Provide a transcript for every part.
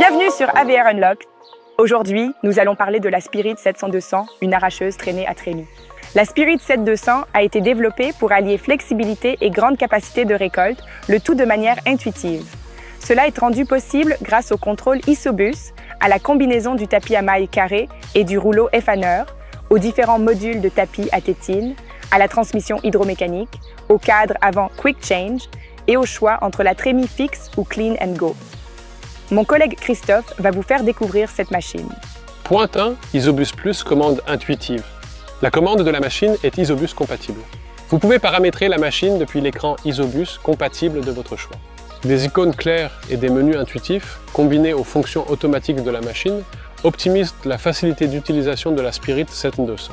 Bienvenue sur AVR Unlocked. Aujourd'hui, nous allons parler de la Spirit 700-200, une arracheuse traînée à trémie. La Spirit 700-200 a été développée pour allier flexibilité et grande capacité de récolte, le tout de manière intuitive. Cela est rendu possible grâce au contrôle Isobus, à la combinaison du tapis à mailles carré et du rouleau F-Haneur, aux différents modules de tapis à tétine, à la transmission hydromécanique, au cadre avant Quick Change et au choix entre la trémie fixe ou Clean and Go. Mon collègue Christophe va vous faire découvrir cette machine. Point 1, Isobus Plus, commande intuitive. La commande de la machine est Isobus compatible. Vous pouvez paramétrer la machine depuis l'écran Isobus compatible de votre choix. Des icônes claires et des menus intuitifs, combinés aux fonctions automatiques de la machine, optimisent la facilité d'utilisation de la Spirit 700-200.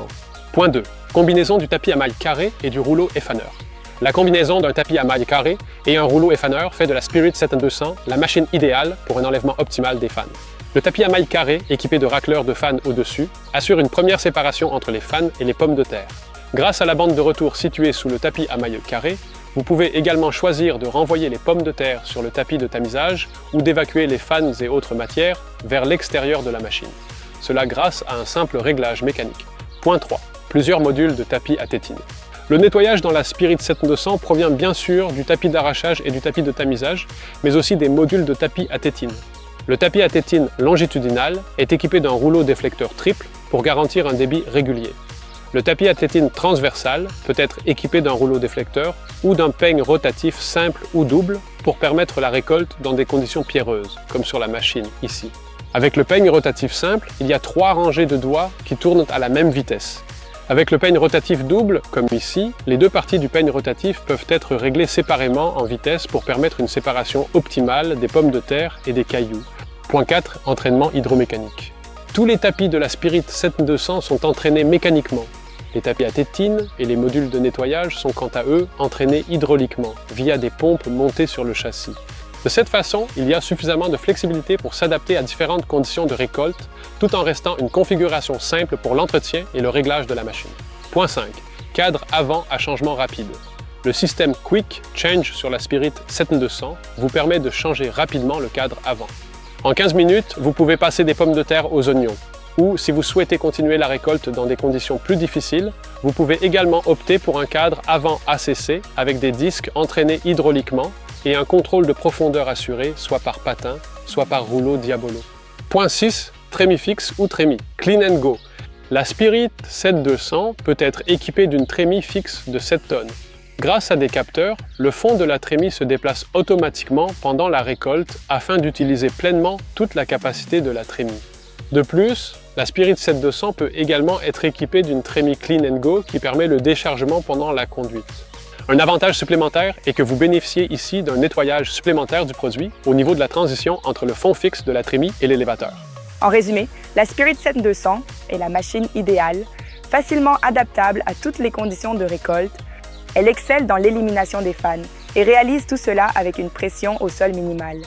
Point 2, combinaison du tapis à mailles carré et du rouleau F-Haneur. La combinaison d'un tapis à mailles carré et un rouleau F-Haneur fait de la Spirit 700-200 la machine idéale pour un enlèvement optimal des fans. Le tapis à mailles carré, équipé de racleurs de fans au-dessus, assure une première séparation entre les fans et les pommes de terre. Grâce à la bande de retour située sous le tapis à mailles carré, vous pouvez également choisir de renvoyer les pommes de terre sur le tapis de tamisage ou d'évacuer les fans et autres matières vers l'extérieur de la machine. Cela grâce à un simple réglage mécanique. Point 3. Plusieurs modules de tapis à tétine. Le nettoyage dans la Spirit 700-200 provient bien sûr du tapis d'arrachage et du tapis de tamisage, mais aussi des modules de tapis à tétine. Le tapis à tétine longitudinal est équipé d'un rouleau déflecteur triple pour garantir un débit régulier. Le tapis à tétine transversal peut être équipé d'un rouleau déflecteur ou d'un peigne rotatif simple ou double pour permettre la récolte dans des conditions pierreuses, comme sur la machine ici. Avec le peigne rotatif simple, il y a 3 rangées de doigts qui tournent à la même vitesse. Avec le peigne rotatif double, comme ici, les 2 parties du peigne rotatif peuvent être réglées séparément en vitesse pour permettre une séparation optimale des pommes de terre et des cailloux. Point 4. Entraînement hydromécanique. Tous les tapis de la Spirit 700-200 sont entraînés mécaniquement. Les tapis à tétine et les modules de nettoyage sont quant à eux entraînés hydrauliquement, via des pompes montées sur le châssis. De cette façon, il y a suffisamment de flexibilité pour s'adapter à différentes conditions de récolte, tout en restant une configuration simple pour l'entretien et le réglage de la machine. Point 5. Cadre avant à changement rapide. Le système Quick Change sur la Spirit 700-200 vous permet de changer rapidement le cadre avant. En 15 minutes, vous pouvez passer des pommes de terre aux oignons. Ou, si vous souhaitez continuer la récolte dans des conditions plus difficiles, vous pouvez également opter pour un cadre avant ACC avec des disques entraînés hydrauliquement et un contrôle de profondeur assuré, soit par patin, soit par rouleau Diabolo. Point 6. Trémie fixe ou trémie. Clean and Go. La Spirit 700-200 peut être équipée d'une trémie fixe de 7 tonnes. Grâce à des capteurs, le fond de la trémie se déplace automatiquement pendant la récolte afin d'utiliser pleinement toute la capacité de la trémie. De plus, la Spirit 700-200 peut également être équipée d'une trémie Clean and Go qui permet le déchargement pendant la conduite. Un avantage supplémentaire est que vous bénéficiez ici d'un nettoyage supplémentaire du produit au niveau de la transition entre le fond fixe de la trémie et l'élévateur. En résumé, la Spirit 700-200 est la machine idéale, facilement adaptable à toutes les conditions de récolte. Elle excelle dans l'élimination des fans et réalise tout cela avec une pression au sol minimale.